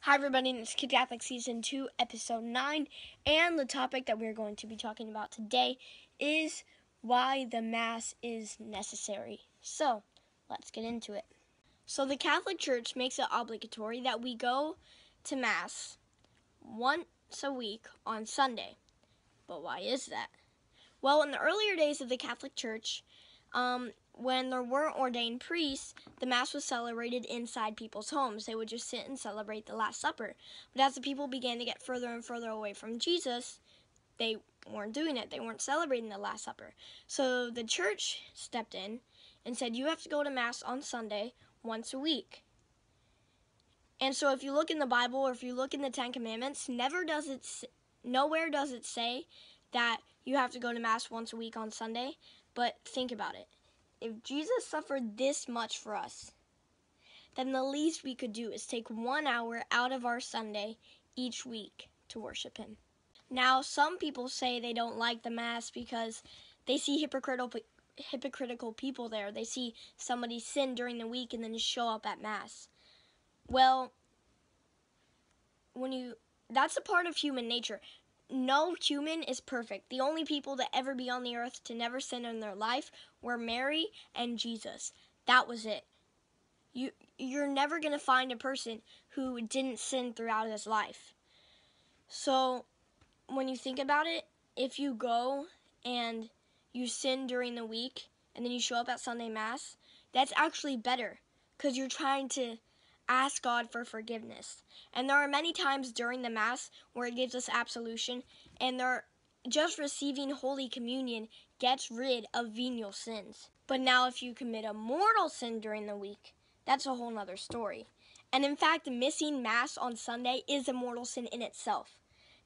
Hi everybody, it's Kid Catholic Season 2, Episode 9, and the topic that we're going to be talking about today is why the Mass is necessary. So, let's get into it. So the Catholic Church makes it obligatory that we go to Mass once a week on Sunday. But why is that? Well, in the earlier days of the Catholic Church, when there weren't ordained priests, the Mass was celebrated inside people's homes. They would just sit and celebrate the Last Supper. But as the people began to get further and further away from Jesus, they weren't doing it. They weren't celebrating the Last Supper. So the church stepped in and said, you have to go to Mass on Sunday once a week. And so if you look in the Bible or if you look in the Ten Commandments, nowhere does it say that you have to go to Mass once a week on Sunday. But think about it. If Jesus suffered this much for us, then the least we could do is take 1 hour out of our Sunday each week to worship Him. Now, some people say they don't like the Mass because they see hypocritical people there. They see somebody sin during the week and then just show up at Mass. Well, that's a part of human nature. No human is perfect. The only people to ever be on the earth to never sin in their life were Mary and Jesus. That was it. You're never going to find a person who didn't sin throughout his life. So, when you think about it, if you go and you sin during the week and then you show up at Sunday Mass, that's actually better because you're trying to ask God for forgiveness. And there are many times during the Mass where it gives us absolution, and just receiving Holy Communion gets rid of venial sins. But now if you commit a mortal sin during the week, that's a whole nother story. And in fact, missing Mass on Sunday is a mortal sin in itself.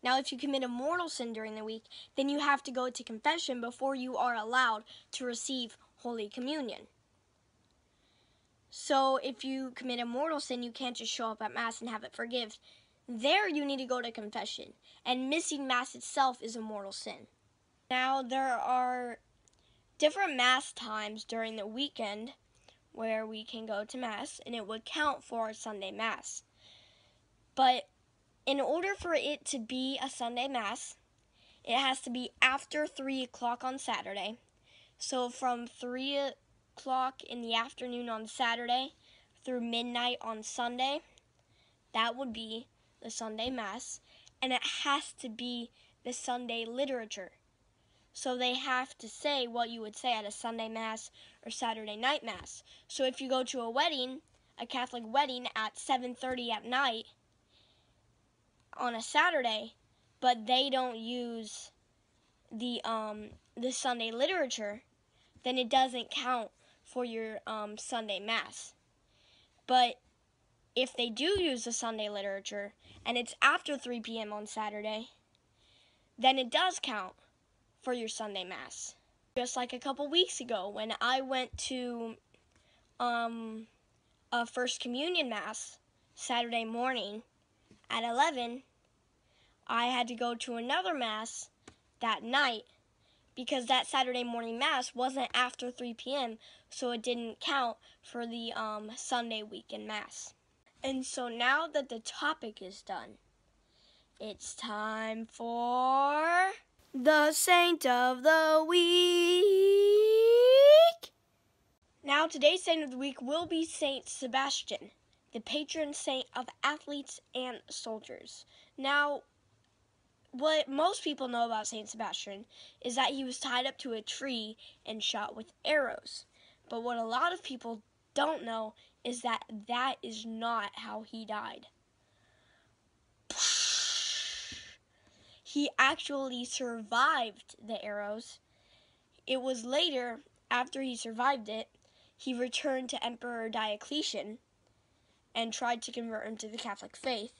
Now if you commit a mortal sin during the week, then you have to go to confession before you are allowed to receive Holy Communion. So if you commit a mortal sin, you can't just show up at Mass and have it forgiven. There you need to go to confession. And missing Mass itself is a mortal sin. Now there are different Mass times during the weekend where we can go to Mass, and it would count for our Sunday Mass. But in order for it to be a Sunday Mass, it has to be after 3 o'clock on Saturday. So from 3 o'clock in the afternoon on Saturday through midnight on Sunday, that would be the Sunday Mass, and it has to be the Sunday literature. So they have to say what you would say at a Sunday Mass or Saturday night Mass. So if you go to a wedding, a Catholic wedding at 7:30 at night on a Saturday, but they don't use the Sunday literature, then it doesn't count for your Sunday Mass. But if they do use the Sunday literature and it's after 3 p.m. on Saturday, then it does count for your Sunday Mass. Just like a couple weeks ago when I went to a First Communion Mass Saturday morning at 11, I had to go to another Mass that night because that Saturday morning Mass wasn't after 3 p.m., so it didn't count for the Sunday weekend Mass. And so now that the topic is done, it's time for the Saint of the Week. Now today's Saint of the Week will be Saint Sebastian, the patron saint of athletes and soldiers. Now, what most people know about Saint Sebastian is that he was tied up to a tree and shot with arrows. But what a lot of people don't know is that that is not how he died. He actually survived the arrows. It was later, after he survived it, he returned to Emperor Diocletian and tried to convert him to the Catholic faith.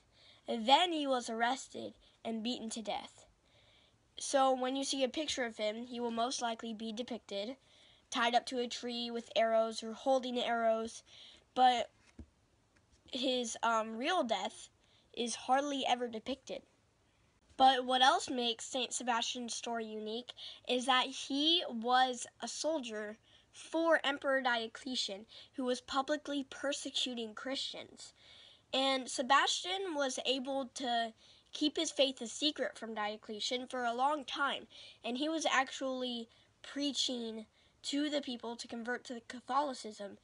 And then he was arrested and beaten to death. So when you see a picture of him, he will most likely be depicted tied up to a tree with arrows or holding arrows, but his real death is hardly ever depicted. But what else makes Saint Sebastian's story unique is that he was a soldier for Emperor Diocletian, who was publicly persecuting Christians. And Sebastian was able to keep his faith a secret from Diocletian for a long time, and he was actually preaching to the people to convert to Catholicism,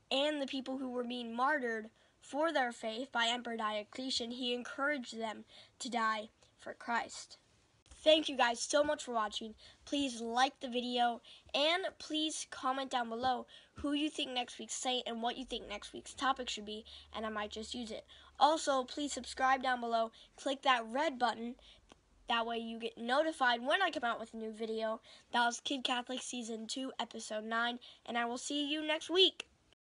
and the people who were being martyred for their faith by Emperor Diocletian, he encouraged them to die for Christ. Thank you guys so much for watching. Please like the video, and please comment down below who you think next week's saint and what you think next week's topic should be, and I might just use it. Also, please subscribe down below. Click that red button. That way you get notified when I come out with a new video. That was Kid Catholic Season 2, Episode 9, and I will see you next week.